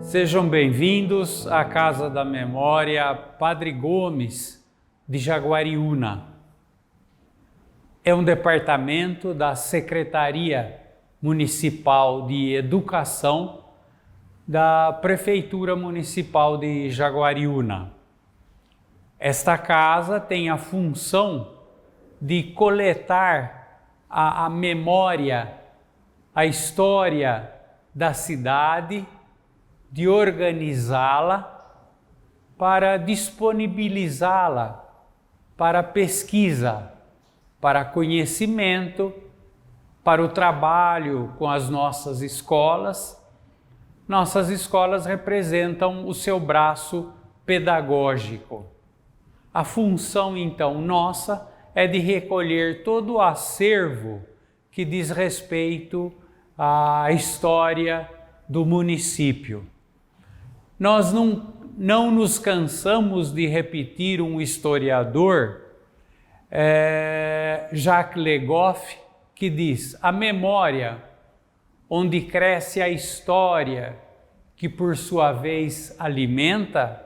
Sejam bem-vindos à Casa da Memória Padre Gomes de Jaguariúna. É um departamento da Secretaria Municipal de Educação da Prefeitura Municipal de Jaguariúna. Esta casa tem a função de coletar a memória, a história da cidade, de organizá-la para disponibilizá-la para pesquisa, para conhecimento, para o trabalho com as nossas escolas. Nossas escolas representam o seu braço pedagógico. A função, então, nossa é de recolher todo o acervo que diz respeito à história do município. Nós não nos cansamos de repetir um historiador, Jacques Le Goff, que diz: a memória, onde cresce a história, que por sua vez alimenta,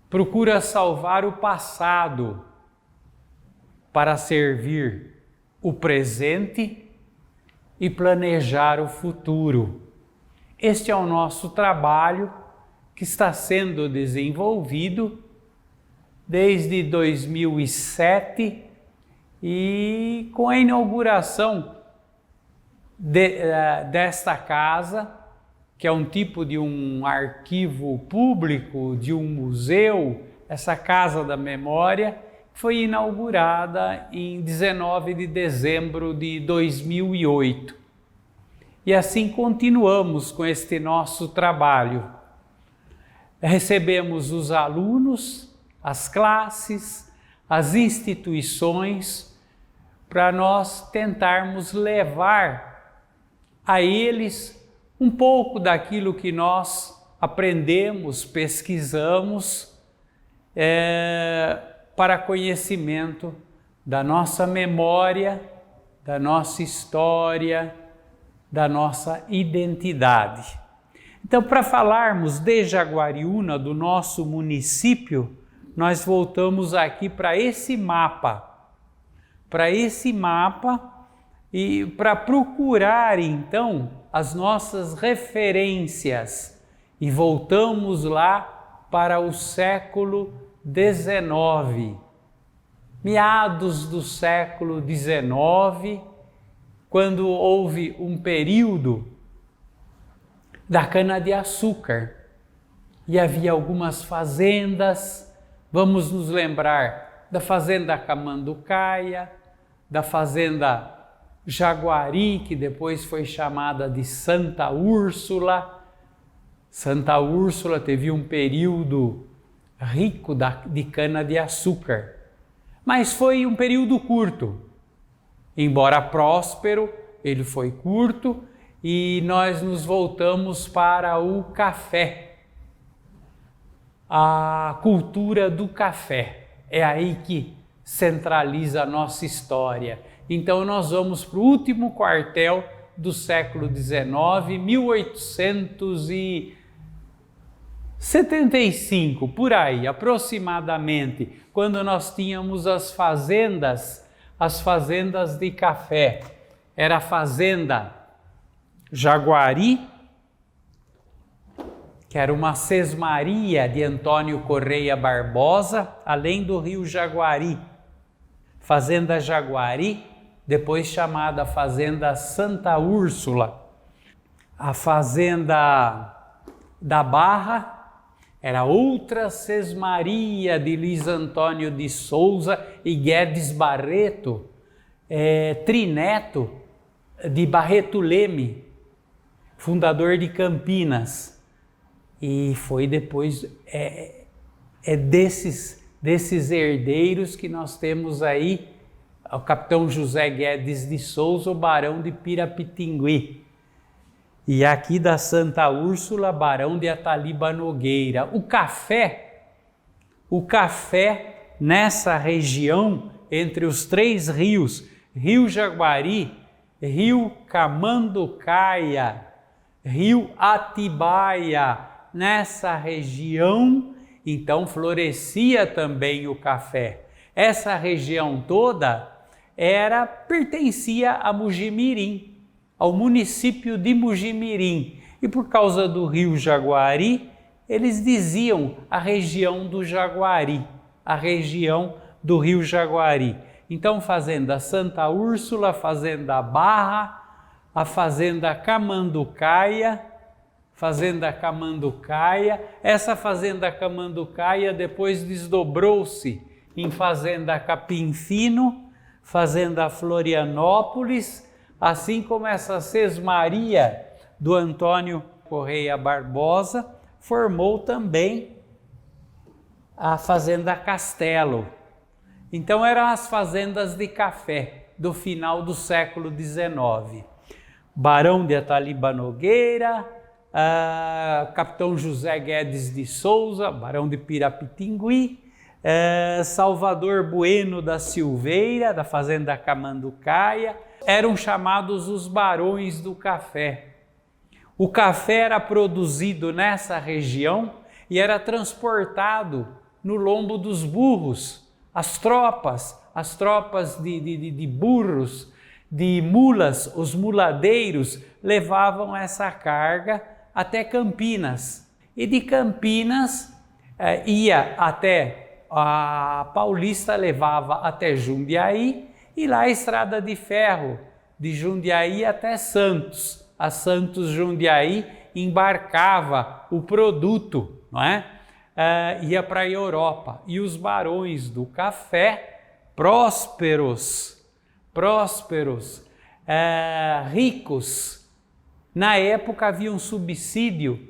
procura salvar o passado para servir o presente e planejar o futuro. Este é o nosso trabalho que está sendo desenvolvido desde 2007 e com a inauguração desta casa, que é um tipo de um arquivo público, de um museu, essa Casa da Memória, foi inaugurada em 19 de dezembro de 2008. E assim continuamos com este nosso trabalho. Recebemos os alunos, as classes, as instituições, para nós tentarmos levar a eles um pouco daquilo que nós aprendemos, pesquisamos, para conhecimento da nossa memória, da nossa história, da nossa identidade. Então, para falarmos de Jaguariúna, do nosso município, nós voltamos aqui para esse mapa e para procurar, então, as nossas referências. E voltamos lá para o século XIX, meados do século XIX, quando houve um período da cana-de-açúcar e havia algumas fazendas. Vamos nos lembrar da fazenda Camanducaia, da fazenda Jaguari, que depois foi chamada de Santa Úrsula. Santa Úrsula teve um período rico de cana-de-açúcar, mas foi um período curto. Embora próspero, ele foi curto, e nós nos voltamos para o café, a cultura do café. É aí que centraliza a nossa história. Então nós vamos para o último quartel do século XIX, 1875, por aí, aproximadamente, quando nós tínhamos as fazendas de café. Era a fazenda Jaguari, que era uma sesmaria de Antônio Correia Barbosa, além do rio Jaguari. Fazenda Jaguari, depois chamada Fazenda Santa Úrsula. A Fazenda da Barra era outra sesmaria de Luiz Antônio de Souza e Guedes Barreto, trineto de Barreto Leme, fundador de Campinas. E foi depois desses herdeiros que nós temos aí o capitão José Guedes de Souza, o barão de Pirapitingui. E aqui da Santa Úrsula, barão de Ataliba Nogueira. O café nessa região, entre os três rios, Rio Jaguari, Rio Camanducaia, Rio Atibaia, nessa região, então florescia também o café. Essa região toda pertencia a Mogi-mirim, ao município de Mogi-mirim. E por causa do rio Jaguari, eles diziam a região do Jaguari, a região do rio Jaguari. Então, fazenda Santa Úrsula, fazenda Barra, a fazenda Camanducaia, essa fazenda Camanducaia depois desdobrou-se em fazenda Capim Fino, fazenda Florianópolis, assim como essa Sesmaria do Antônio Correia Barbosa formou também a fazenda Castelo. Então eram as fazendas de café do final do século XIX. Barão de Ataliba Nogueira, Capitão José Guedes de Souza, Barão de Pirapitingui, Salvador Bueno da Silveira, da fazenda Camanducaia, eram chamados os barões do café. O café era produzido nessa região e era transportado no lombo dos burros. As tropas de burros, de mulas, os muladeiros, levavam essa carga até Campinas. E de Campinas ia até a Paulista, levava até Jundiaí, e lá a estrada de ferro de Jundiaí até Santos. A Santos Jundiaí embarcava o produto, não é? Ia para a Europa. E os barões do café, prósperos, ricos. Na época havia um subsídio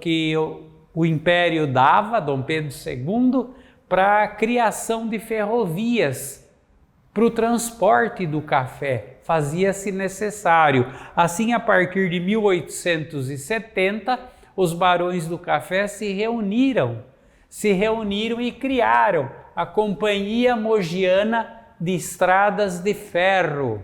que o Império dava, Dom Pedro II, para a criação de ferrovias, para o transporte do café. Fazia-se necessário. Assim, a partir de 1870, os barões do café se reuniram e criaram a Companhia Mogiana de Estradas de Ferro.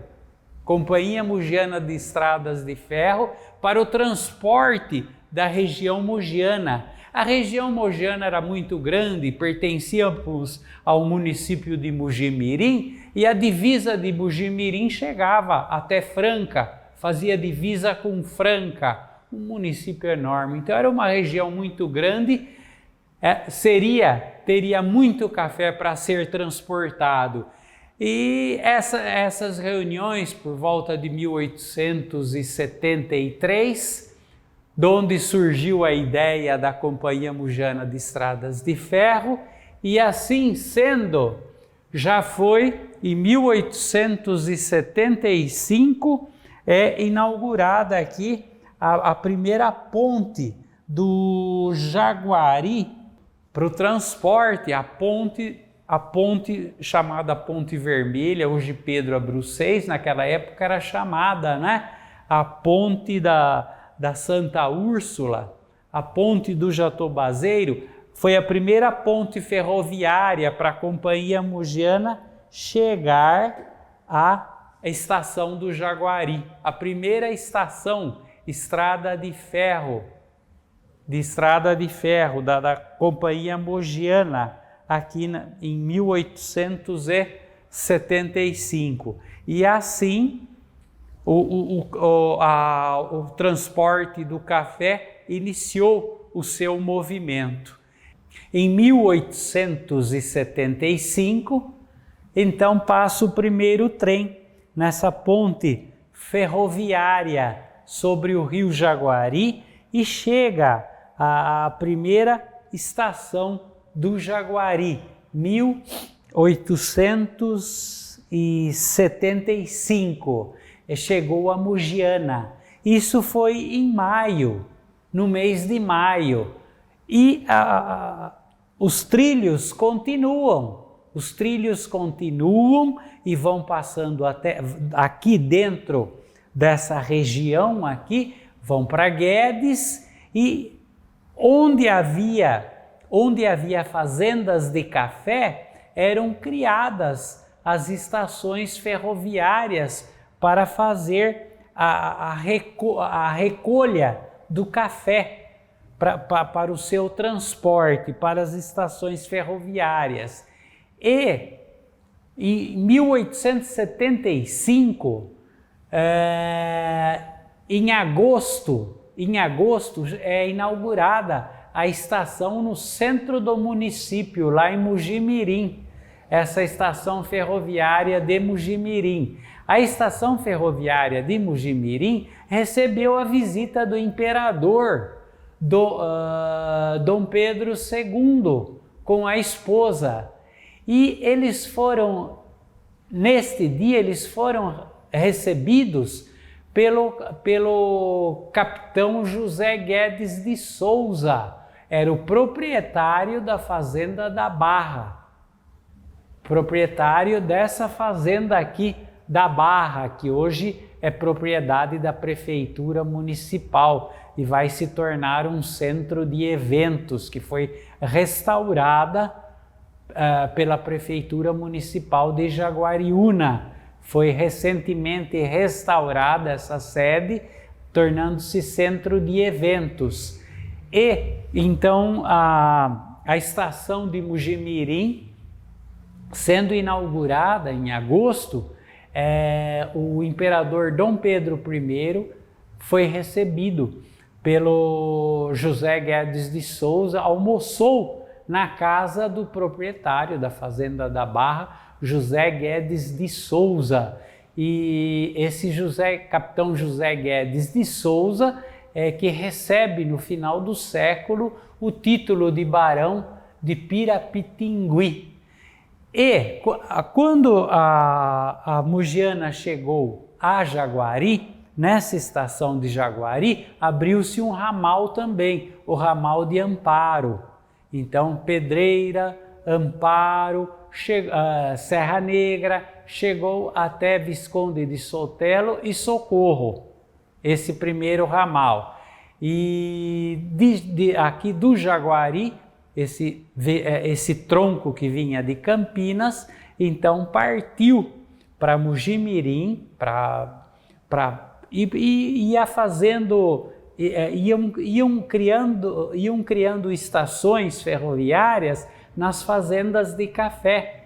Companhia Mogiana de Estradas de Ferro para o transporte da região mogiana. A região mogiana era muito grande, pertencíamos ao município de Mogi-mirim, e a divisa de Mogi-mirim chegava até Franca, fazia divisa com Franca, um município enorme. Então era uma região muito grande, teria muito café para ser transportado. E essas reuniões, por volta de 1873, de onde surgiu a ideia da Companhia Mogiana de Estradas de Ferro, e assim sendo, já foi em 1875 inaugurada aqui a primeira ponte do Jaguari para o transporte, a ponte chamada Ponte Vermelha, hoje Pedro Abruçês, naquela época era chamada, né? A ponte da Santa Úrsula, a ponte do Jatobazeiro, foi a primeira ponte ferroviária para a Companhia Mogiana chegar à estação do Jaguari. A primeira estação, estrada de ferro da Companhia Mogiana, aqui em 1875. E assim, o transporte do café iniciou o seu movimento. Em 1875, então passa o primeiro trem nessa ponte ferroviária sobre o rio Jaguari e chega à primeira estação do Jaguari, 1875. Chegou a Mogiana. Isso foi em maio, no mês de maio. E os trilhos continuam. E vão passando até aqui dentro dessa região aqui, vão para Guedes, e onde havia fazendas de café, eram criadas as estações ferroviárias para fazer a recolha do café para o seu transporte, para as estações ferroviárias. E em 1875, em agosto é inaugurada a estação no centro do município, lá em Mugimirim, essa estação ferroviária de Mugimirim. A estação ferroviária de Mugimirim recebeu a visita do imperador Dom Pedro II com a esposa. E neste dia, eles foram recebidos pelo capitão José Guedes de Souza, era o proprietário da fazenda da Barra, proprietário dessa fazenda aqui da Barra, que hoje é propriedade da prefeitura municipal e vai se tornar um centro de eventos, que foi restaurada pela prefeitura municipal de Jaguariúna. Foi recentemente restaurada essa sede, tornando-se centro de eventos. E então a estação de Mugimirim, sendo inaugurada em agosto, o imperador Dom Pedro I foi recebido pelo José Guedes de Souza, almoçou na casa do proprietário da fazenda da Barra, José Guedes de Souza. E esse capitão José Guedes de Souza que recebe no final do século o título de barão de Pirapitingui. E quando a Mugiana chegou a Jaguari, nessa estação de Jaguari, abriu-se um ramal também, o ramal de Amparo. Então, Pedreira, Amparo, Serra Negra, chegou até Visconde de Sotelo e Socorro, esse primeiro ramal. E aqui do Jaguari, esse tronco que vinha de Campinas, então partiu para Mugimirim, ia fazendo, iam criando estações ferroviárias nas fazendas de café,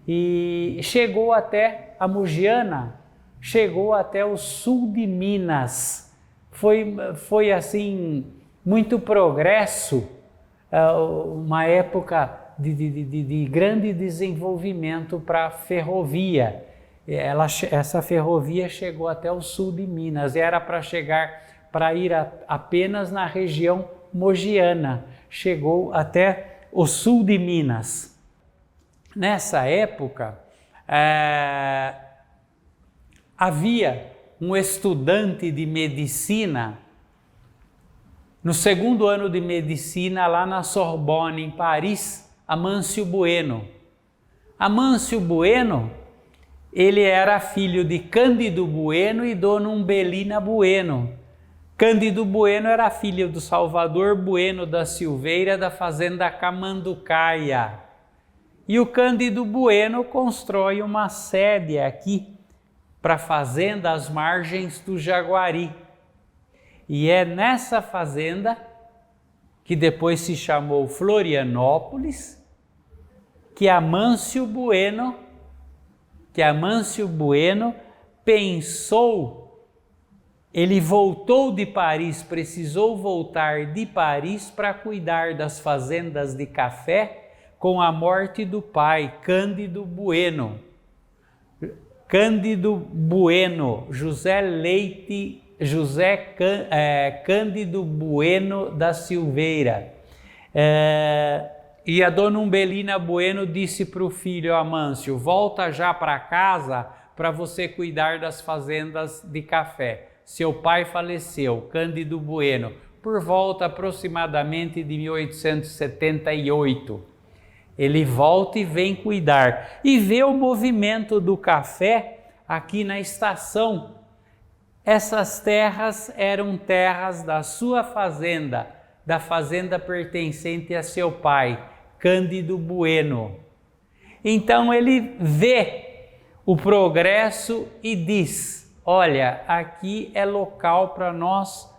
e chegou até a Mugiana, chegou até o sul de Minas. Foi assim, muito progresso, uma época de grande desenvolvimento para a ferrovia. Essa ferrovia chegou até o sul de Minas, e era para ir apenas na região mogiana, chegou até o sul de Minas. Nessa época, havia um estudante de medicina, no segundo ano de medicina, lá na Sorbonne, em Paris, Amâncio Bueno. Amâncio Bueno, ele era filho de Cândido Bueno e Dona Umbelina Bueno. Cândido Bueno era filho do Salvador Bueno da Silveira, da fazenda Camanducaia. E o Cândido Bueno constrói uma sede aqui para a fazenda às margens do Jaguari. E é nessa fazenda, que depois se chamou Florianópolis, que Amâncio Bueno pensou, ele voltou de Paris, precisou voltar de Paris para cuidar das fazendas de café com a morte do pai, Cândido Bueno. Cândido Bueno, Cândido Bueno da Silveira. E a Dona Umbelina Bueno disse para o filho Amâncio: volta já para casa para você cuidar das fazendas de café. Seu pai faleceu, Cândido Bueno, por volta aproximadamente de 1878. Ele volta e vem cuidar. E vê o movimento do café aqui na estação. Essas terras eram terras da sua fazenda, da fazenda pertencente a seu pai, Cândido Bueno. Então ele vê o progresso e diz: olha, aqui é local para nós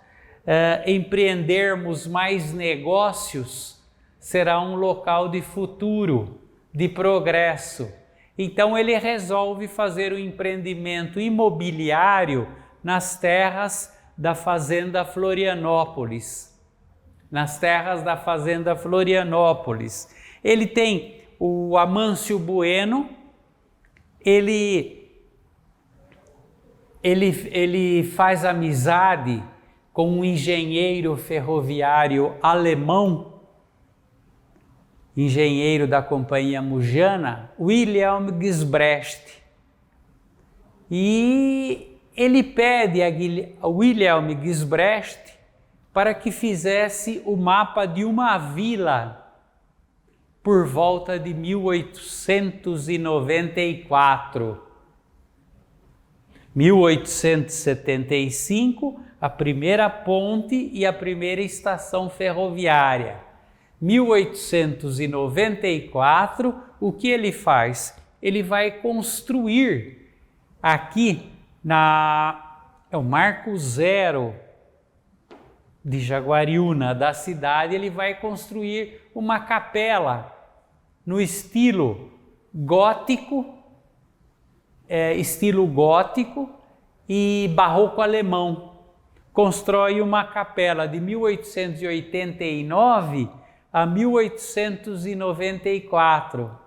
empreendermos mais negócios, será um local de futuro, de progresso. Então ele resolve fazer o empreendimento imobiliário nas terras da Fazenda Florianópolis. Nas terras da Fazenda Florianópolis. Ele tem o Amâncio Bueno, ele faz amizade com um engenheiro ferroviário alemão, engenheiro da Companhia Mujana, Wilhelm Gisbrecht. E ele pede a Wilhelm Gisbrecht para que fizesse o mapa de uma vila por volta de 1894. 1875, a primeira ponte e a primeira estação ferroviária. 1894, o que ele faz? Ele vai construir aqui é o Marco Zero de Jaguariúna, da cidade, ele vai construir uma capela no estilo gótico e barroco alemão. Constrói uma capela de 1889 a 1894.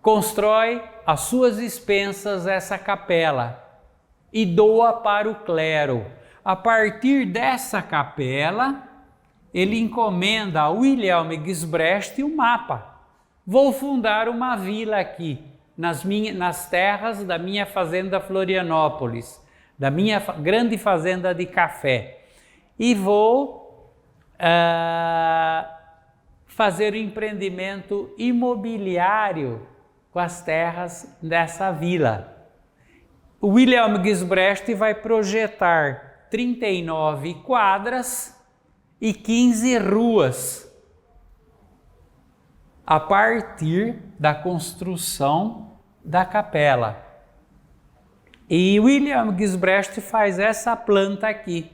Constrói às suas expensas essa capela e doa para o clero. A partir dessa capela, ele encomenda a Wilhelm Gisbrecht o mapa. Vou fundar uma vila aqui, nas terras da minha fazenda Florianópolis, da minha grande fazenda de café. E vou fazer o empreendimento imobiliário com as terras dessa vila. O Wilhelm Gisbrecht vai projetar 39 quadras e 15 ruas a partir da construção da capela. E Wilhelm Gisbrecht faz essa planta aqui.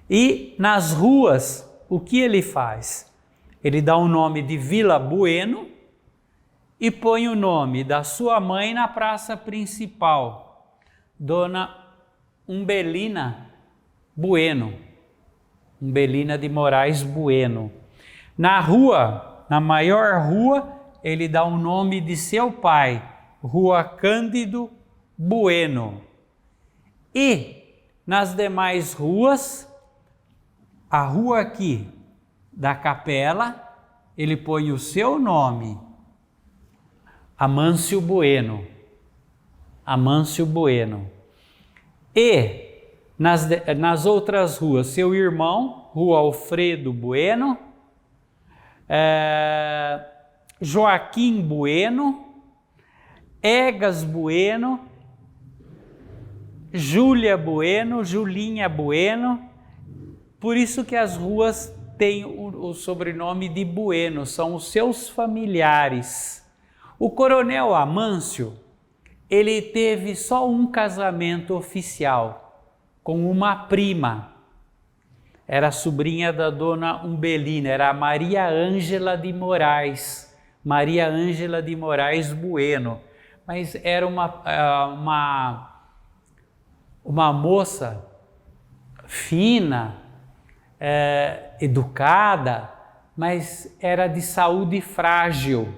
E nas ruas, o que ele faz? Ele dá o nome de Vila Bueno e põe o nome da sua mãe na praça principal, Dona Umbelina Bueno, Umbelina de Moraes Bueno. Na rua, na maior rua, ele dá o nome de seu pai, Rua Cândido Bueno. E nas demais ruas, a rua aqui da capela, ele põe o seu nome, Amâncio Bueno. Amâncio Bueno. E nas outras ruas, seu irmão, Rua Alfredo Bueno, Joaquim Bueno, Egas Bueno, Júlia Bueno, Julinha Bueno. Por isso que as ruas têm o sobrenome de Bueno, são os seus familiares. O coronel Amâncio, ele teve só um casamento oficial com uma prima. Era sobrinha da Dona Umbelina, era a Maria Ângela de Moraes. Maria Ângela de Moraes Bueno. Mas era uma moça fina, educada, mas era de saúde frágil.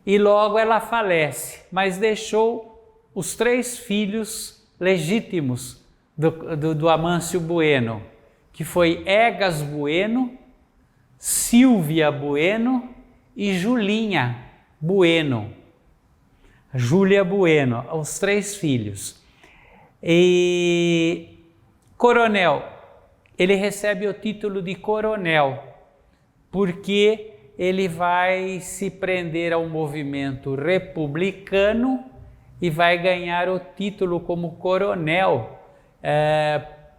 E logo ela falece, mas deixou os 3 filhos legítimos do Amâncio Bueno, que foi Egas Bueno, Silvia Bueno e Julinha Bueno. Júlia Bueno, os 3 filhos. E coronel, ele recebe o título de coronel, porque ele vai se prender ao movimento republicano e vai ganhar o título como coronel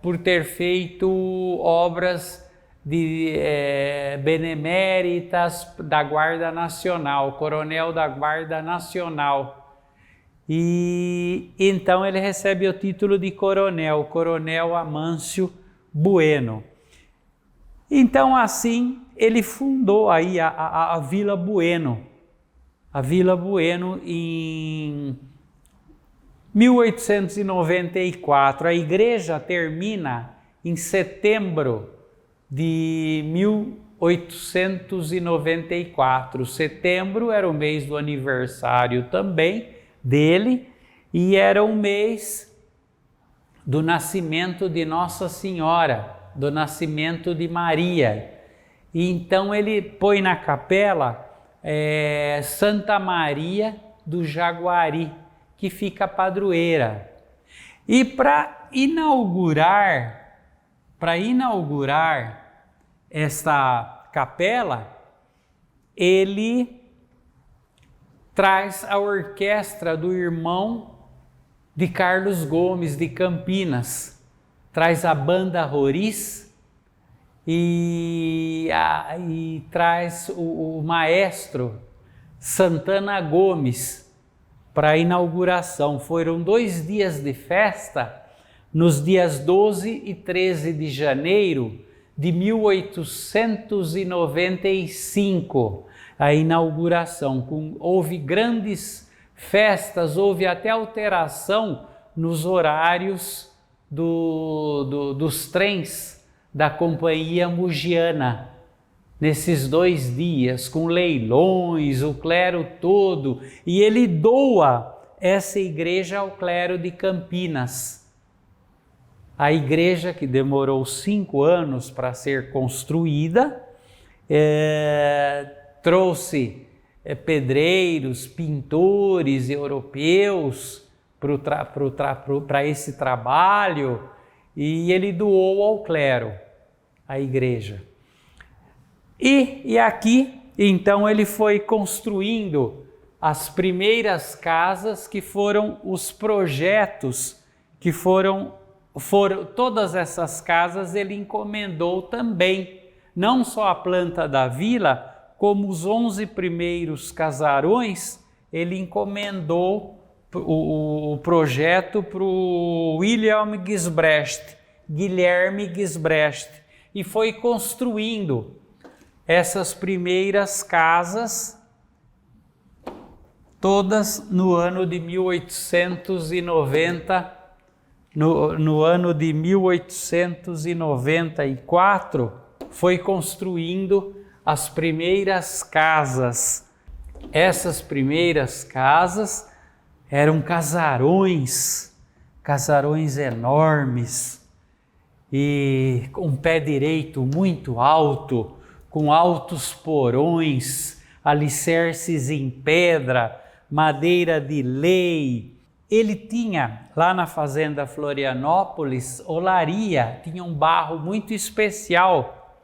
por ter feito obras beneméritas da Guarda Nacional, coronel da Guarda Nacional. e então ele recebe o título de coronel, Coronel Amâncio Bueno. Então assim ele fundou aí a Vila Bueno. A Vila Bueno em 1894. A igreja termina em setembro de 1894. Setembro era o mês do aniversário também dele e era o mês do nascimento de Nossa Senhora, do nascimento de Maria. E então ele põe na capela Santa Maria do Jaguari, que fica padroeira. E para inaugurar esta capela, ele traz a orquestra do irmão de Carlos Gomes de Campinas, traz a banda Roriz e traz o maestro Santana Gomes para a inauguração. Foram 2 dias de festa, nos dias 12 e 13 de janeiro de 1895, a inauguração. Houve grandes festas, houve até alteração nos horários dos trens da Companhia Mugiana. Nesses 2 dias, com leilões, o clero todo, e ele doa essa igreja ao clero de Campinas. A igreja, que demorou 5 anos para ser construída, trouxe pedreiros, pintores europeus para esse trabalho, e ele doou ao clero, a igreja. E aqui, então, ele foi construindo as primeiras casas, que foram os projetos, que foram todas essas casas ele encomendou também, não só a planta da vila, como os 11 primeiros casarões, ele encomendou o projeto para o Guilherme Gisbrecht, e foi construindo essas primeiras casas, todas no ano de 1890, no ano de 1894, foi construindo as primeiras casas. Essas primeiras casas eram casarões enormes, e com pé direito muito alto, com altos porões, alicerces em pedra, madeira de lei. Ele tinha, lá na fazenda Florianópolis, olaria, tinha um barro muito especial,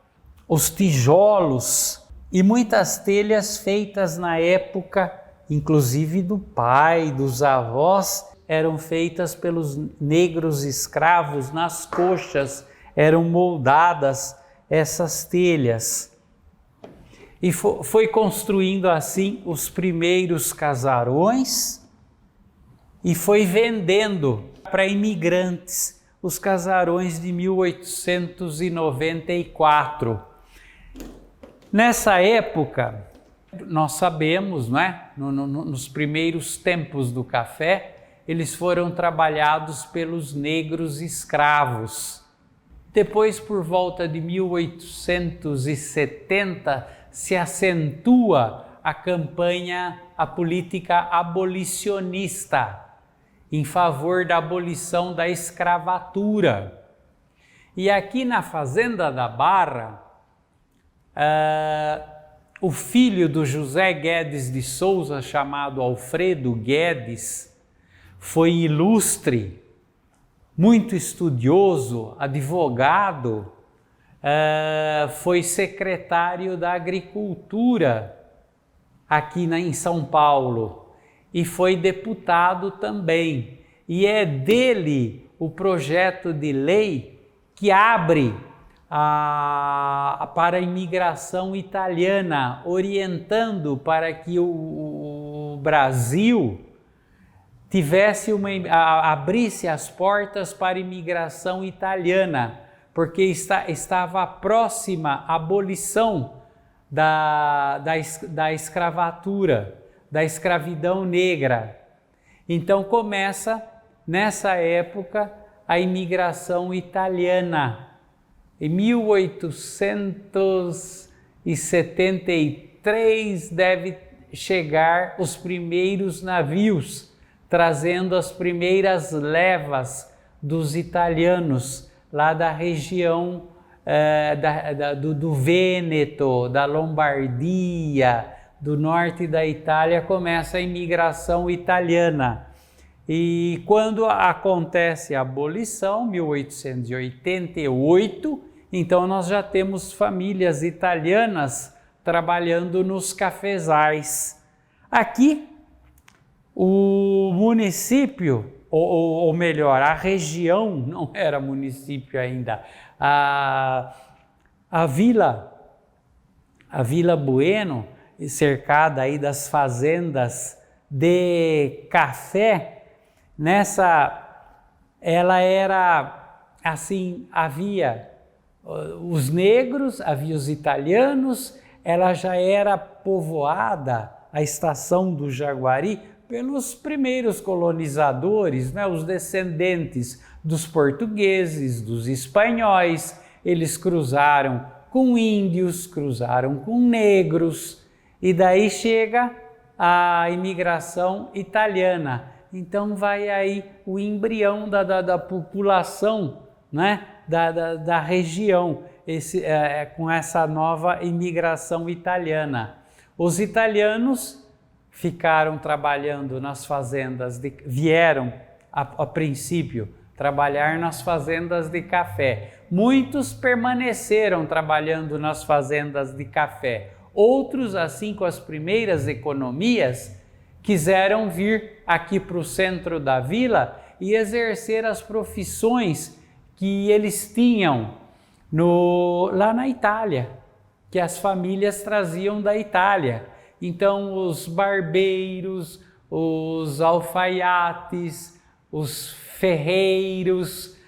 os tijolos e muitas telhas feitas na época, inclusive do pai, dos avós, eram feitas pelos negros escravos, nas coxas eram moldadas essas telhas. E foi construindo assim os primeiros casarões e foi vendendo para imigrantes os casarões de 1894. Nessa época, nós sabemos, não é? Nos primeiros tempos do café, eles foram trabalhados pelos negros escravos. Depois, por volta de 1870, se acentua a política abolicionista, em favor da abolição da escravatura. E aqui na Fazenda da Barra, o filho do José Guedes de Souza, chamado Alfredo Guedes, foi ilustre, muito estudioso, advogado, foi secretário da Agricultura aqui em São Paulo e foi deputado também. E é dele o projeto de lei que abre para a imigração italiana, orientando para que o Brasil abrisse as portas para a imigração italiana, porque estava próxima a abolição da escravatura, da escravidão negra. Então começa, nessa época, a imigração italiana. Em 1873 deve chegar os primeiros navios, trazendo as primeiras levas dos italianos, lá da região do Vêneto, da Lombardia, do norte da Itália, começa a imigração italiana. E quando acontece a abolição, 1888, então nós já temos famílias italianas trabalhando nos cafezais. Aqui, o município, ou melhor, a região, não era município ainda, a Vila Bueno, cercada aí das fazendas de café, ela era assim, havia os negros, havia os italianos, ela já era povoada, a estação do Jaguari, pelos primeiros colonizadores, os descendentes dos portugueses, dos espanhóis. Eles cruzaram com índios, cruzaram com negros, e daí chega a imigração italiana. Então vai aí o embrião da população, da região, com essa nova imigração italiana. Os italianos ficaram trabalhando nas fazendas, vieram a princípio trabalhar nas fazendas de café. Muitos permaneceram trabalhando nas fazendas de café. Outros, assim com as primeiras economias, quiseram vir aqui para o centro da vila e exercer as profissões que eles tinham lá na Itália, que as famílias traziam da Itália. Então, os barbeiros, os alfaiates, os ferreiros,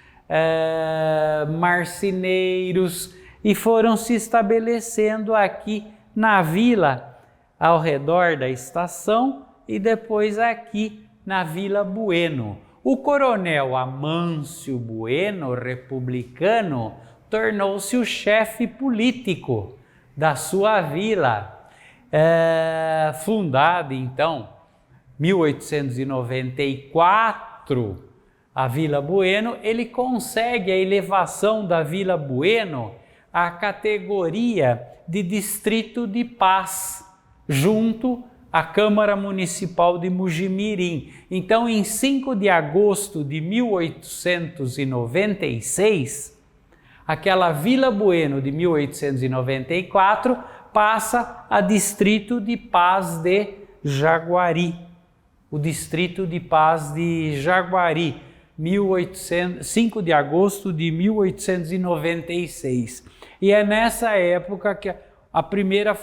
marceneiros, e foram se estabelecendo aqui na vila, ao redor da estação, e depois aqui na Vila Bueno. O coronel Amâncio Bueno, republicano, tornou-se o chefe político da sua vila. Fundada então em 1894, a Vila Bueno, ele consegue a elevação da Vila Bueno à categoria de distrito de paz, junto à Câmara Municipal de Mugimirim. Então, em 5 de agosto de 1896, aquela Vila Bueno de 1894 passa a distrito de paz de Jaguari. O distrito de paz de Jaguari, 5 de agosto de 1896. E é nessa época que a primeira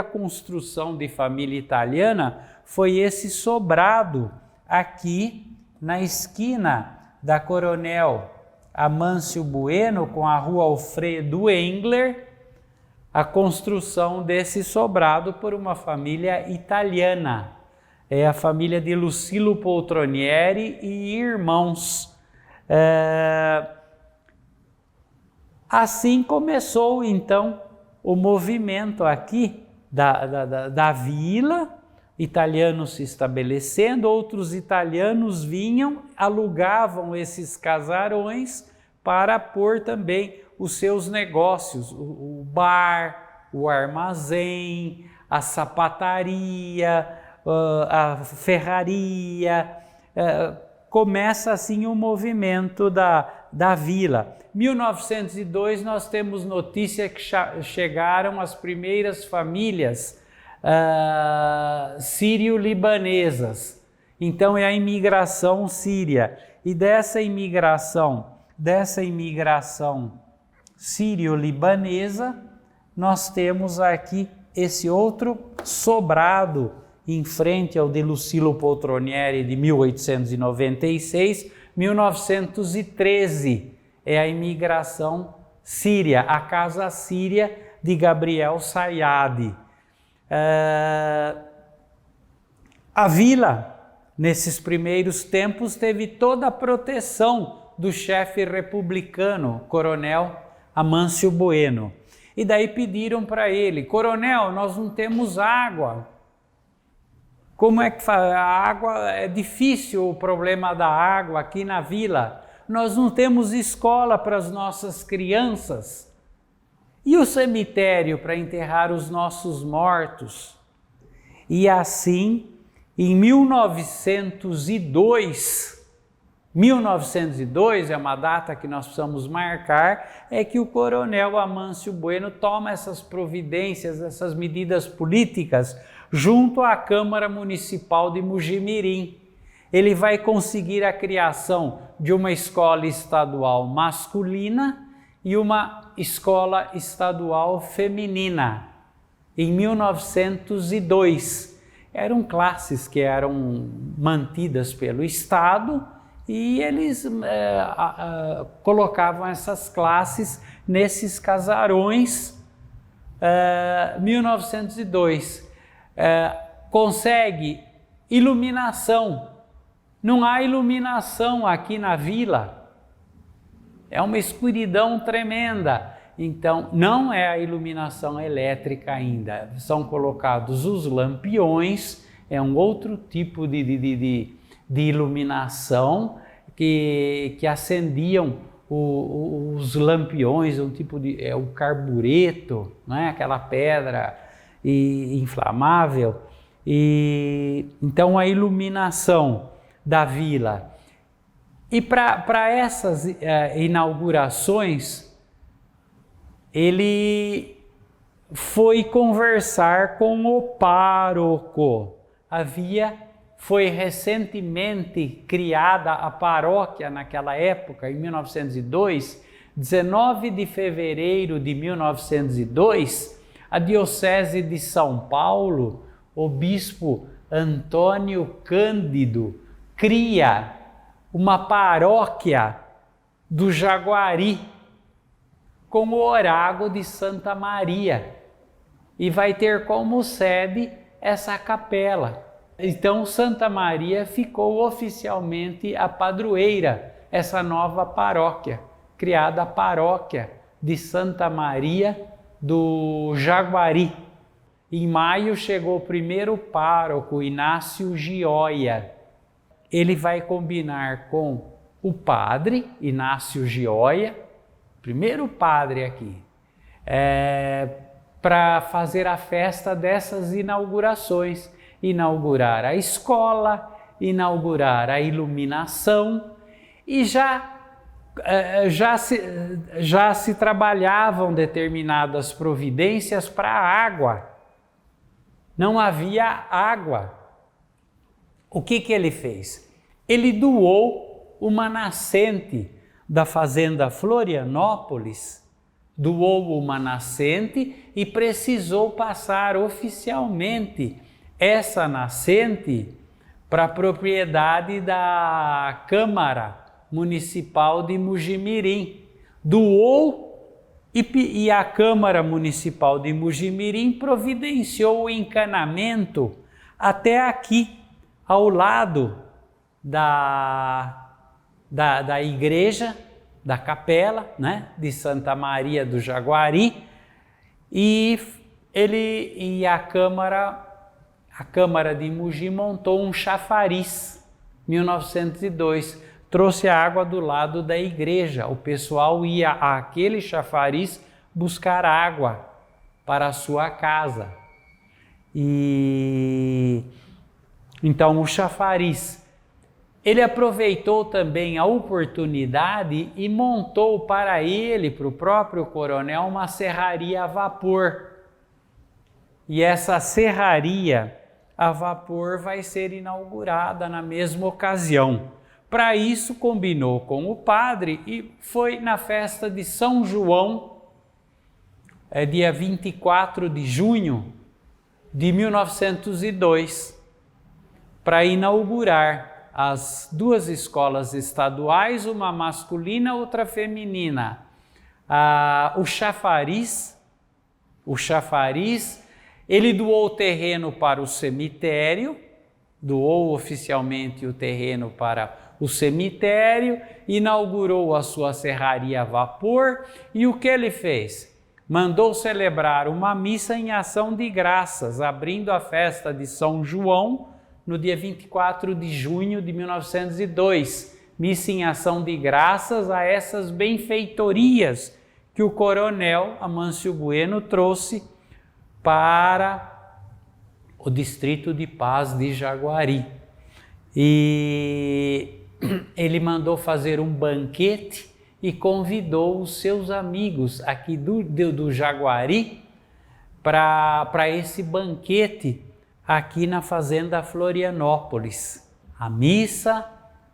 construção de família italiana foi esse sobrado aqui na esquina da Coronel Amâncio Bueno com a Rua Alfredo Engler, a construção desse sobrado por uma família italiana. É a família de Lucilo Poltronieri e irmãos. Assim começou, então, o movimento aqui da vila, italianos se estabelecendo, outros italianos vinham, alugavam esses casarões para pôr também os seus negócios, o bar, o armazém, a sapataria, a ferraria. Começa assim o movimento da vila. 1902 nós temos notícia que chegaram as primeiras famílias sírio-libanesas. Então é a imigração síria. E dessa imigração sírio-libanesa, nós temos aqui esse outro sobrado em frente ao de Lucilo Poltronieri de 1896, 1913 é a imigração síria, a Casa Síria de Gabriel Sayad. A vila, nesses primeiros tempos, teve toda a proteção do chefe republicano, Coronel Amâncio Bueno. E daí pediram para ele: coronel, nós não temos água. Como é que faz? A água é difícil, o problema da água aqui na vila. Nós não temos escola para as nossas crianças. E o cemitério para enterrar os nossos mortos? E assim, em 1902 é uma data que nós precisamos marcar, é que o coronel Amâncio Bueno toma essas providências, essas medidas políticas, junto à Câmara Municipal de Mugimirim. Ele vai conseguir a criação de uma escola estadual masculina e uma escola estadual feminina, em 1902. Eram classes que eram mantidas pelo Estado e eles colocavam essas classes nesses casarões. 1902. Consegue iluminação. Não há iluminação aqui na vila. É uma escuridão tremenda. Então, não é a iluminação elétrica ainda. São colocados os lampiões, é um outro tipo de iluminação que acendiam os lampiões, um tipo de o carbureto, né? Aquela pedra inflamável. E então a iluminação da vila. E para essas inaugurações, ele foi conversar com o pároco. Foi recentemente criada a paróquia naquela época, em 1902, 19 de fevereiro de 1902, a Diocese de São Paulo, o bispo Antônio Cândido, cria uma paróquia do Jaguari, com o Orago de Santa Maria, e vai ter como sede essa capela. Então Santa Maria ficou oficialmente a padroeira, essa nova paróquia, criada a paróquia de Santa Maria do Jaguari. Em maio chegou o primeiro pároco, Inácio Gioia. Ele vai combinar com o padre Inácio Gioia, primeiro padre aqui, para fazer a festa dessas inaugurações, inaugurar a escola, inaugurar a iluminação, e já se trabalhavam determinadas providências para a água. Não havia água. O que ele fez? Ele doou uma nascente da fazenda Florianópolis, doou uma nascente e precisou passar oficialmente essa nascente para a propriedade da Câmara Municipal de Mugimirim. Doou e a Câmara Municipal de Mugimirim providenciou o encanamento até aqui, ao lado da igreja, da capela, né, de Santa Maria do Jaguari, e a Câmara de Mogi montou um chafariz, 1902, trouxe a água do lado da igreja. O pessoal ia àquele chafariz buscar água para a sua casa. E então o chafariz, ele aproveitou também a oportunidade e montou para ele, para o próprio coronel, uma serraria a vapor. E essa serraria a vapor vai ser inaugurada na mesma ocasião. Para isso, combinou com o padre e foi na festa de São João, dia 24 de junho de 1902. para inaugurar as duas escolas estaduais, uma masculina, outra feminina. O chafariz, ele doou o terreno para o cemitério, doou oficialmente o terreno para o cemitério, inaugurou a sua serraria a vapor e o que ele fez? Mandou celebrar uma missa em ação de graças, abrindo a festa de São João no dia 24 de junho de 1902. Missa em ação de graças a essas benfeitorias que o coronel Amâncio Bueno trouxe para o distrito de Paz de Jaguari. E ele mandou fazer um banquete e convidou os seus amigos aqui do Jaguari para esse banquete aqui na Fazenda Florianópolis. A missa,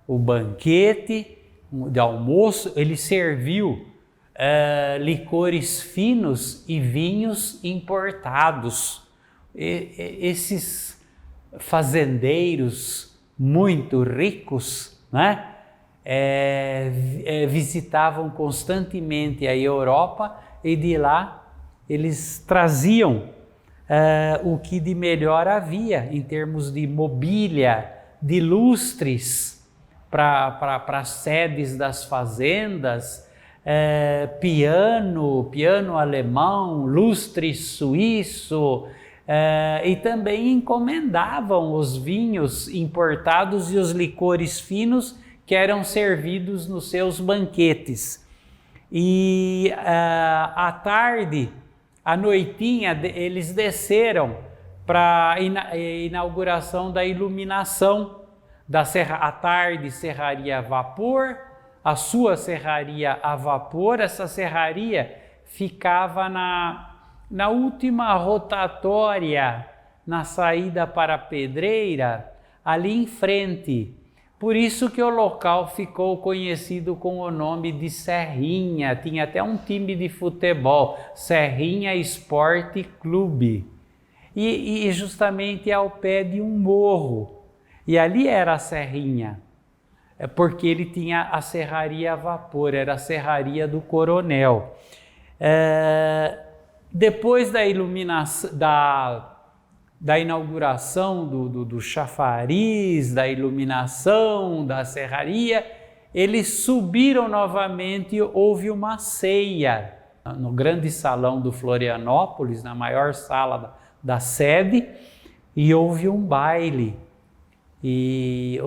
o banquete de almoço, ele serviu licores finos e vinhos importados. Esses fazendeiros muito ricos, né? Visitavam constantemente a Europa e de lá eles traziam o que de melhor havia em termos de mobília, de lustres para as sedes das fazendas, piano alemão, lustre suíço, e também encomendavam os vinhos importados e os licores finos que eram servidos nos seus banquetes. E à tarde, à noitinha, eles desceram para a inauguração da iluminação da à tarde, serraria a vapor, a sua serraria a vapor. Essa serraria ficava na última rotatória, na saída para a Pedreira, ali em frente. Por isso que o local ficou conhecido com o nome de Serrinha. Tinha até um time de futebol, Serrinha Esporte Clube. E justamente ao pé de um morro. E ali era a Serrinha, porque ele tinha a serraria a vapor, era a serraria do coronel. Depois da iluminação, da inauguração do chafariz, da iluminação, da serraria, eles subiram novamente e houve uma ceia no grande salão do Florianópolis, na maior sala da sede, e houve um baile. E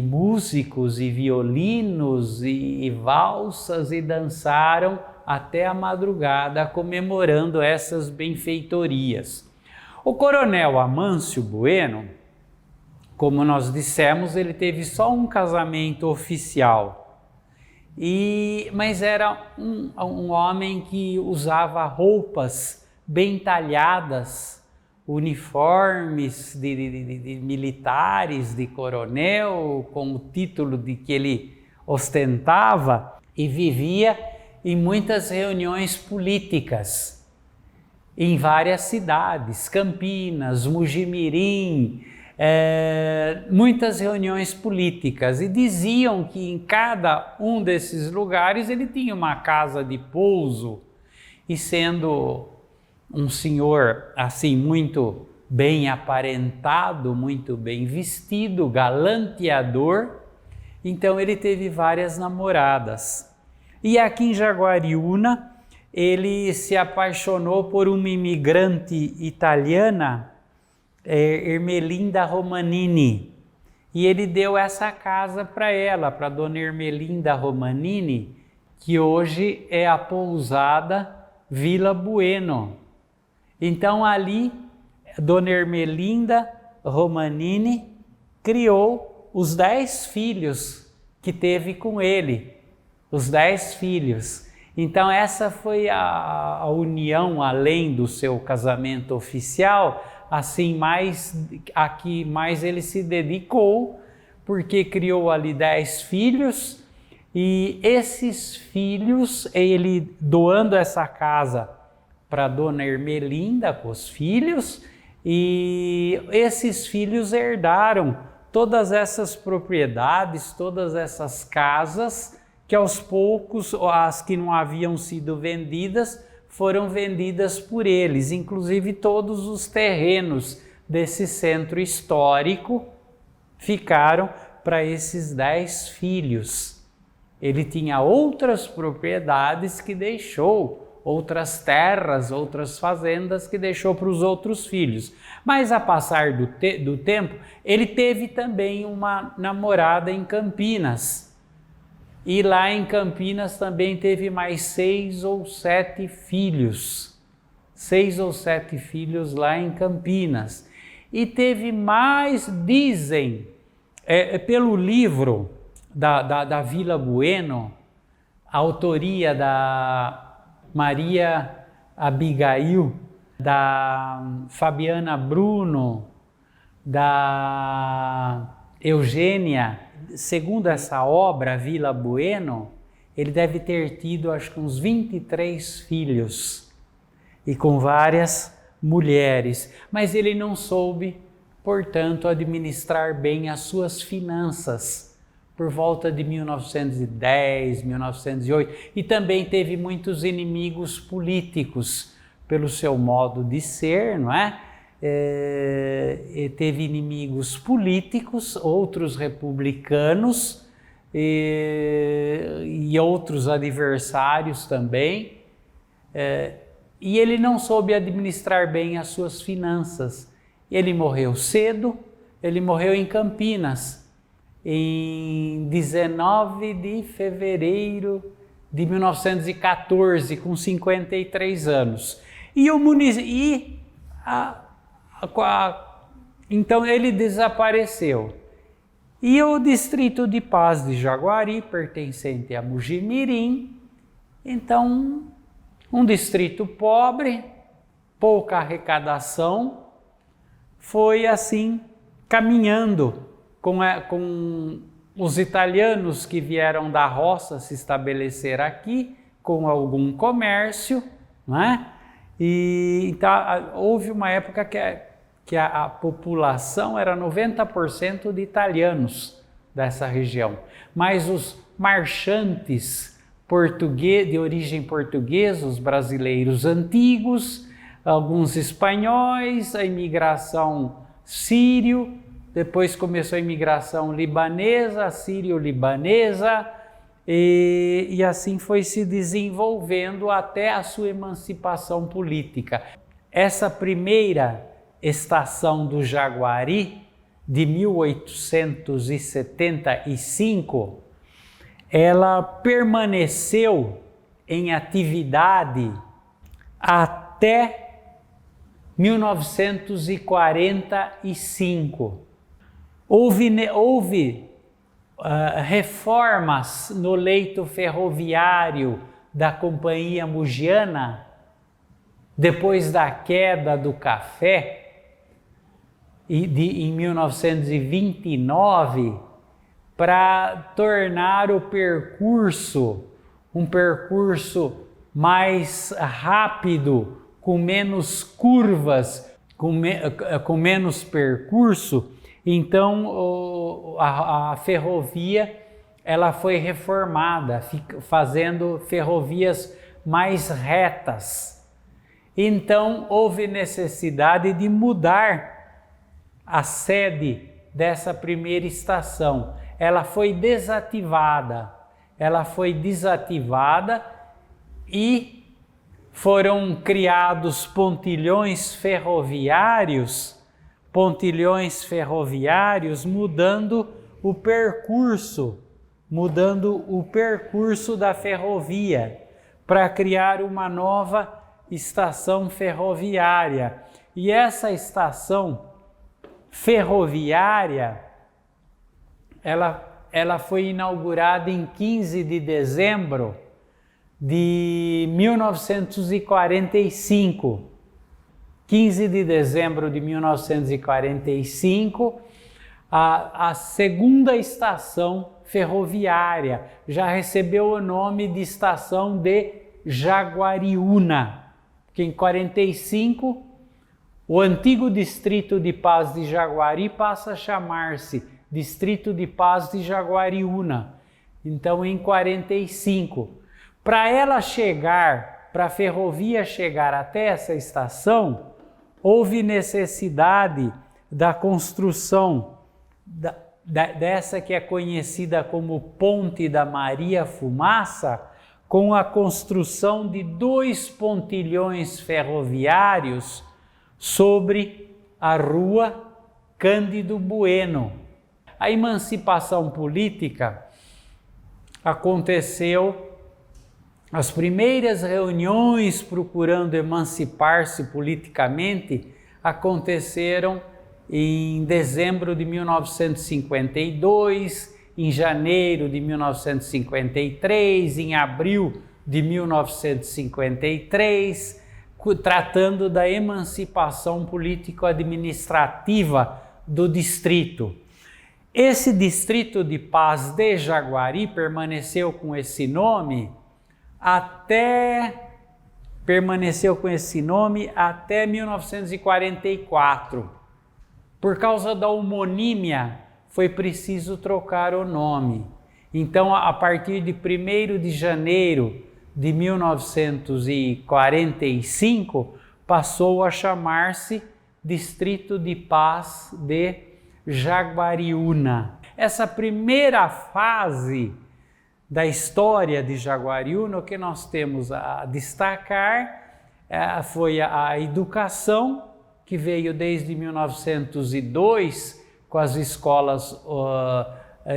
músicos e violinos e valsas e dançaram até a madrugada comemorando essas benfeitorias. O coronel Amâncio Bueno, como nós dissemos, ele teve só um casamento oficial, mas era um homem que usava roupas bem talhadas, uniformes de militares, de coronel, com o título de que ele ostentava, e vivia em muitas reuniões políticas, em várias cidades, Campinas, Mujimirim, muitas reuniões políticas, e diziam que em cada um desses lugares ele tinha uma casa de pouso, e sendo um senhor assim muito bem aparentado, muito bem vestido, galanteador, então ele teve várias namoradas. E aqui em Jaguariúna, ele se apaixonou por uma imigrante italiana, Ermelinda Romanini, e ele deu essa casa para ela, para dona Ermelinda Romanini, que hoje é a pousada Vila Bueno. Então ali, dona Ermelinda Romanini criou os 10 filhos que teve com ele, os 10 filhos. Então essa foi a união, além do seu casamento oficial, assim, a que mais ele se dedicou, porque criou ali 10 filhos, e esses filhos, ele doando essa casa para dona Ermelinda com os filhos, E esses filhos herdaram todas essas propriedades, todas essas casas, que aos poucos, as que não haviam sido vendidas, foram vendidas por eles, inclusive todos os terrenos desse centro histórico ficaram para esses 10 filhos. Ele tinha outras propriedades que deixou, outras terras, outras fazendas que deixou para os outros filhos. Mas a passar do tempo, ele teve também uma namorada em Campinas. E lá em Campinas também teve mais 6 ou 7 filhos. 6 ou 7 filhos lá em Campinas. E teve mais, dizem, pelo livro da Vila Bueno, a autoria da Maria Abigail, da Fabiana Bruno, da Eugênia. Segundo essa obra, Vila Bueno, ele deve ter tido acho que uns 23 filhos e com várias mulheres, mas ele não soube, portanto, administrar bem as suas finanças por volta de 1910, 1908, e também teve muitos inimigos políticos pelo seu modo de ser, não é? Teve inimigos políticos, outros republicanos e outros adversários também, e ele não soube administrar bem as suas finanças. Ele morreu cedo, ele morreu em Campinas, em 19 de fevereiro de 1914, com 53 anos. E o município... Então ele desapareceu. E o distrito de Paz de Jaguari, pertencente a Mugimirim, então um distrito pobre, pouca arrecadação, foi assim caminhando com os italianos que vieram da roça se estabelecer aqui, com algum comércio, não é? E então, houve uma época que a população era 90% de italianos dessa região, mas os marchantes de origem portuguesa, os brasileiros antigos, alguns espanhóis, a imigração sírio, depois começou a imigração libanesa, sírio-libanesa, e assim foi se desenvolvendo até a sua emancipação política. Essa primeira estação do Jaguari, de 1875, ela permaneceu em atividade até 1945. Houve reformas no leito ferroviário da Companhia Mugiana, depois da queda do café, em 1929, para tornar o percurso um percurso mais rápido, com menos curvas, com menos percurso. Então a ferrovia ela foi reformada, fazendo ferrovias mais retas. Então houve necessidade de mudar a sede dessa primeira estação. Ela foi desativada e foram criados pontilhões ferroviários, mudando o percurso da ferrovia, para criar uma nova estação ferroviária. E essa estação ferroviária, ela foi inaugurada em 15 de dezembro de 1945. 15 de dezembro de 1945, a segunda estação ferroviária já recebeu o nome de estação de Jaguariúna, que em 45 O antigo Distrito de Paz de Jaguari passa a chamar-se Distrito de Paz de Jaguariúna. Então, em 45, para ela chegar, para a ferrovia chegar até essa estação, houve necessidade da construção dessa que é conhecida como Ponte da Maria Fumaça, com a construção de 2 pontilhões ferroviários sobre a rua Cândido Bueno. A emancipação política aconteceu, as primeiras reuniões procurando emancipar-se politicamente aconteceram em dezembro de 1952, em janeiro de 1953, em abril de 1953, tratando da emancipação político-administrativa do distrito. Esse Distrito de Paz de Jaguari permaneceu com esse nome até 1944. Por causa da homonímia, foi preciso trocar o nome. Então, a partir de 1º de janeiro de 1945, passou a chamar-se Distrito de Paz de Jaguariúna. Essa primeira fase da história de Jaguariúna, o que nós temos a destacar foi a educação, que veio desde 1902 com as escolas,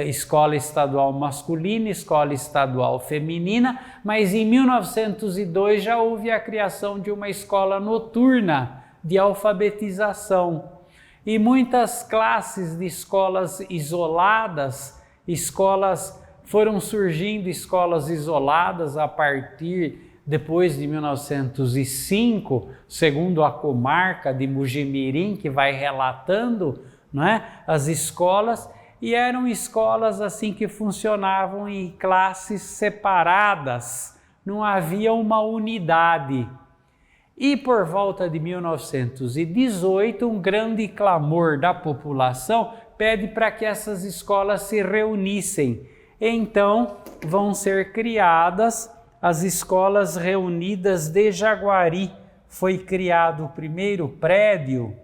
escola estadual masculina, escola estadual feminina, mas em 1902 já houve a criação de uma escola noturna de alfabetização. E muitas classes de escolas isoladas, foram surgindo escolas isoladas a partir depois de 1905, segundo a comarca de Mugimirim, que vai relatando, não é, as escolas, e eram escolas assim que funcionavam em classes separadas, não havia uma unidade. E por volta de 1918, um grande clamor da população pede para que essas escolas se reunissem. Então, vão ser criadas as Escolas Reunidas de Jaguari. Foi criado o primeiro prédio,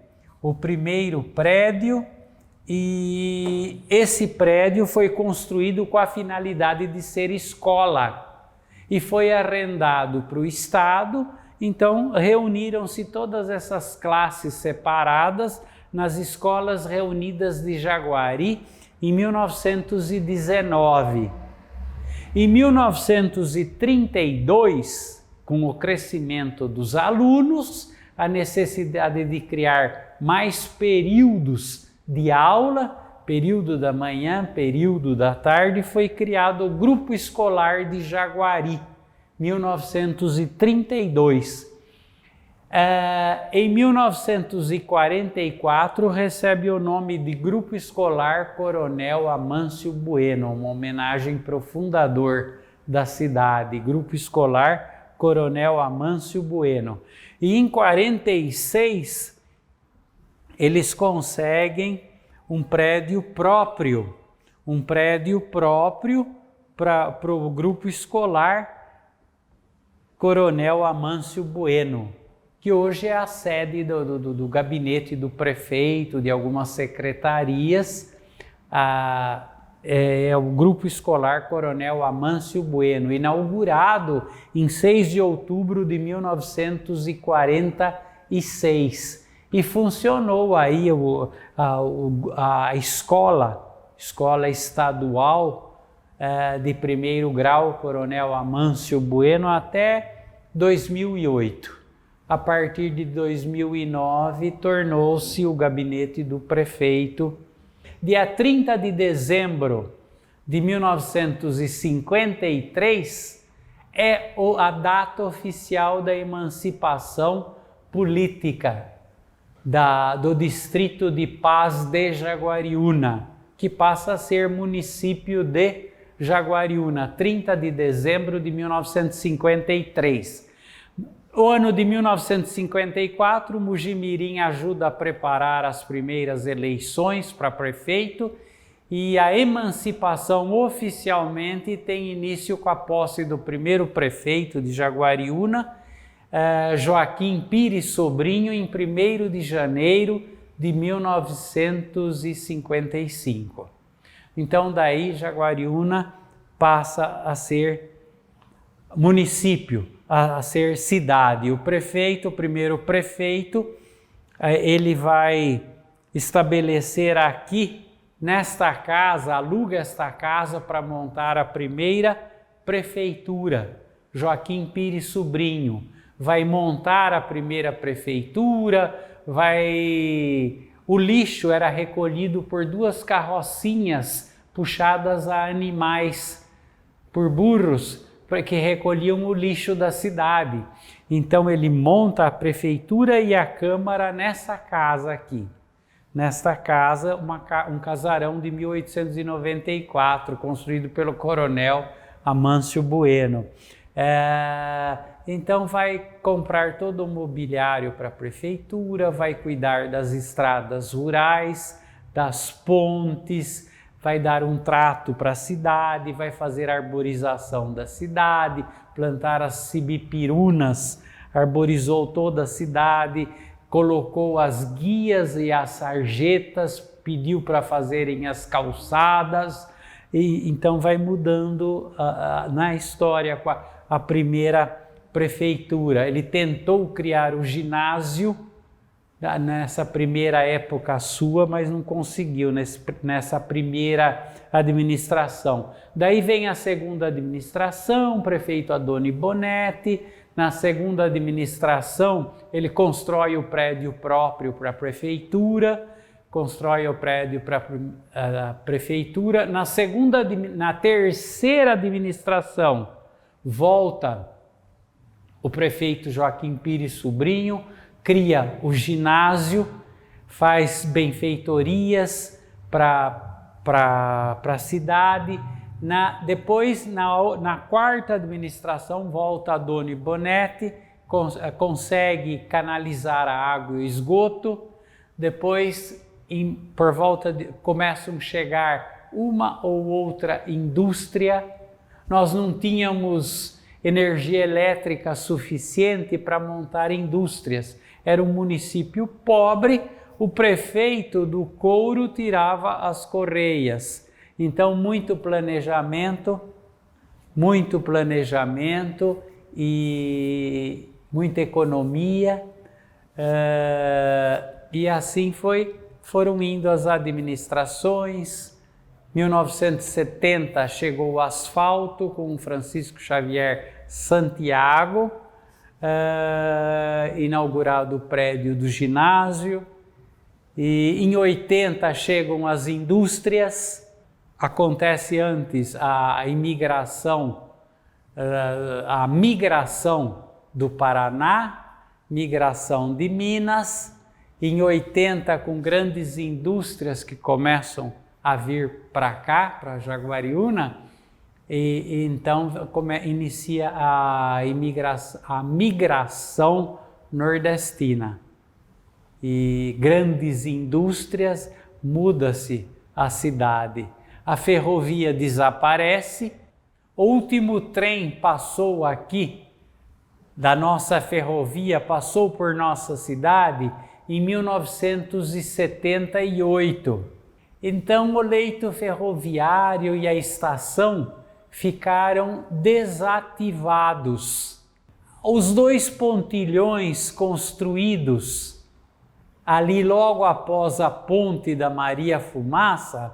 e esse prédio foi construído com a finalidade de ser escola e foi arrendado para o Estado. Então, reuniram-se todas essas classes separadas nas Escolas Reunidas de Jaguari em 1919. Em 1932, com o crescimento dos alunos, a necessidade de criar mais períodos de aula, período da manhã, período da tarde, foi criado o Grupo Escolar de Jaguari, 1932. Em 1944, recebe o nome de Grupo Escolar Coronel Amâncio Bueno, uma homenagem para o fundador da cidade, Grupo Escolar Coronel Amâncio Bueno. E em 46, eles conseguem um prédio próprio para o Grupo Escolar Coronel Amâncio Bueno, que hoje é a sede do gabinete do prefeito, de algumas secretarias. É o Grupo Escolar Coronel Amâncio Bueno, inaugurado em 6 de outubro de 1946. E funcionou aí a escola estadual de primeiro grau Coronel Amâncio Bueno até 2008. A partir de 2009, tornou-se o gabinete do prefeito. Dia 30 de dezembro de 1953 é a data oficial da emancipação política do Distrito de Paz de Jaguariúna, que passa a ser município de Jaguariúna, 30 de dezembro de 1953. O ano de 1954, Mujimirim ajuda a preparar as primeiras eleições para prefeito e a emancipação oficialmente tem início com a posse do primeiro prefeito de Jaguariúna, Joaquim Pires Sobrinho, em 1º de janeiro de 1955. Então daí Jaguariúna passa a ser município, a ser cidade. O primeiro prefeito, ele vai estabelecer aqui, nesta casa, aluga esta casa para montar a primeira prefeitura. Joaquim Pires Sobrinho vai montar a primeira prefeitura, o lixo era recolhido por 2 carrocinhas puxadas a animais, por burros, que recolhiam o lixo da cidade. Então ele monta a prefeitura e a Câmara nessa casa aqui. Nesta casa, um casarão de 1894, construído pelo coronel Amâncio Bueno. Então vai comprar todo o mobiliário para a prefeitura, vai cuidar das estradas rurais, das pontes, vai dar um trato para a cidade, vai fazer a arborização da cidade, plantar as cibipirunas, arborizou toda a cidade, colocou as guias e as sarjetas, pediu para fazerem as calçadas, e então vai mudando na história com a primeira prefeitura. Ele tentou criar o ginásio nessa primeira época sua, mas não conseguiu nessa primeira administração. Daí vem a segunda administração, prefeito Adoni Bonetti. Na segunda administração, ele constrói o prédio próprio para a prefeitura, constrói o prédio para a prefeitura. Na terceira administração, volta o prefeito Joaquim Pires Sobrinho, cria o ginásio, faz benfeitorias para a cidade. Depois, na quarta administração, volta Adoni Bonetti, consegue canalizar a água e o esgoto. Depois, por volta começam a chegar uma ou outra indústria. Nós não tínhamos energia elétrica suficiente para montar indústrias. Era um município pobre, o prefeito do couro tirava as correias. Então, muito planejamento e muita economia. E assim foram indo as administrações. 1970 chegou o asfalto com Francisco Xavier Santiago, inaugurado o prédio do ginásio. E em 80 chegam as indústrias. Acontece antes a migração do Paraná, migração de Minas. Em 80, com grandes indústrias que começam a vir para cá, para Jaguariúna, e então inicia a migração nordestina. E grandes indústrias, muda-se a cidade. A ferrovia desaparece, o último trem passou aqui, da nossa ferrovia, passou por nossa cidade em 1978. Então o leito ferroviário e a estação ficaram desativados. Os 2 pontilhões construídos ali logo após a ponte da Maria Fumaça,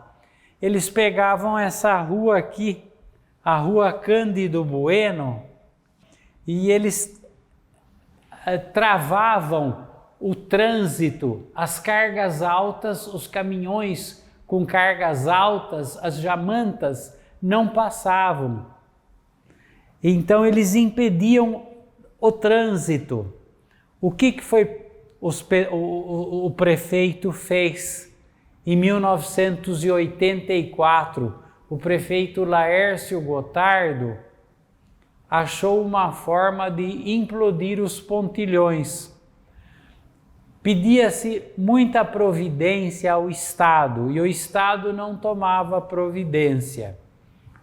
eles pegavam essa rua aqui, a Rua Cândido Bueno, e eles travavam o trânsito, as cargas altas, os caminhões com cargas altas, as jamantas não passavam. Então eles impediam o trânsito. O que foi o prefeito fez? Em 1984, o prefeito Laércio Gotardo achou uma forma de implodir os pontilhões. Pedia-se muita providência ao Estado e o Estado não tomava providência.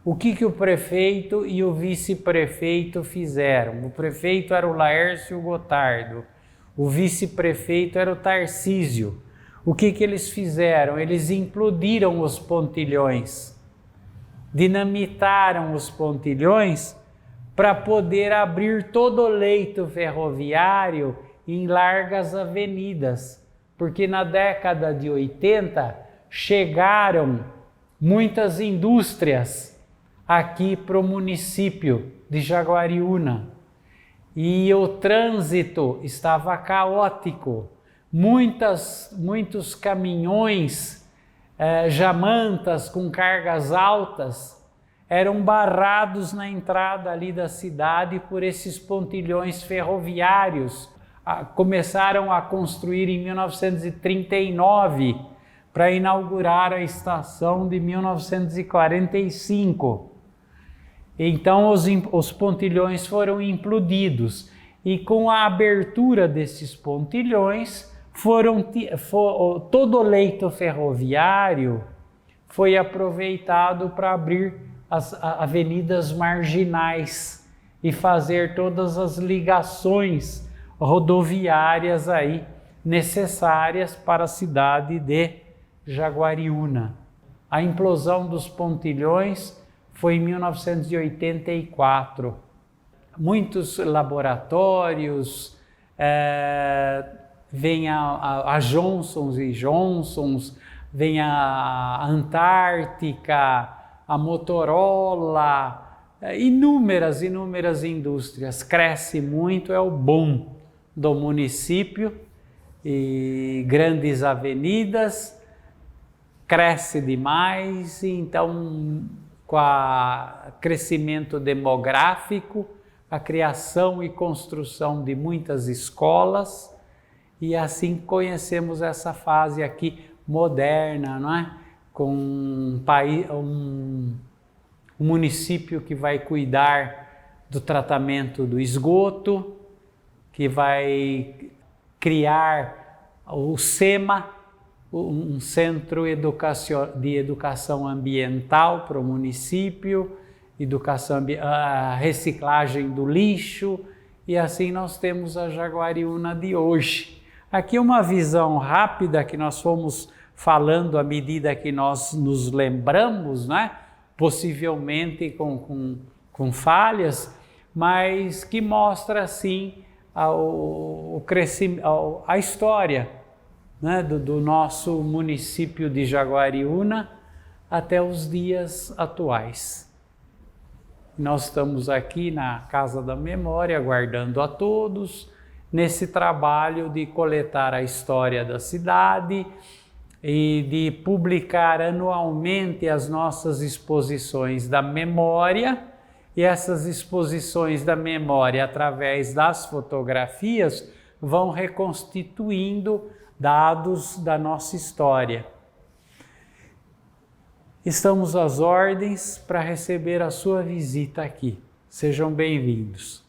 O que o prefeito e o vice-prefeito fizeram? O prefeito era o Laércio Gotardo, o vice-prefeito era o Tarcísio. O que eles fizeram? Eles implodiram os pontilhões, dinamitaram os pontilhões para poder abrir todo o leito ferroviário em largas avenidas, porque na década de 80 chegaram muitas indústrias aqui para o município de Jaguariúna e o trânsito estava caótico, muitos caminhões, jamantas com cargas altas eram barrados na entrada ali da cidade por esses pontilhões ferroviários. Começaram a construir em 1939 para inaugurar a estação de 1945. Então os pontilhões foram implodidos e com a abertura desses pontilhões todo o leito ferroviário foi aproveitado para abrir as avenidas marginais e fazer todas as ligações rodoviárias aí necessárias para a cidade de Jaguariúna. A implosão dos pontilhões foi em 1984. Muitos laboratórios, vem a Johnsons e Johnsons, vem a Antártica, a Motorola, inúmeras indústrias. Cresce muito, é o boom do município, e grandes avenidas, cresce demais, então com o crescimento demográfico, a criação e construção de muitas escolas, e assim conhecemos essa fase aqui moderna, não é? Com um município que vai cuidar do tratamento do esgoto, que vai criar o SEMA, um centro de educação ambiental para o município, a reciclagem do lixo, e assim nós temos a Jaguariúna de hoje. Aqui uma visão rápida que nós fomos falando à medida que nós nos lembramos, né? Possivelmente com falhas, mas que mostra assim a história, né, do nosso município de Jaguariúna até os dias atuais. Nós estamos aqui na Casa da Memória, aguardando a todos nesse trabalho de coletar a história da cidade e de publicar anualmente as nossas exposições da memória, e essas exposições da memória, através das fotografias, vão reconstituindo dados da nossa história. Estamos às ordens para receber a sua visita aqui. Sejam bem-vindos.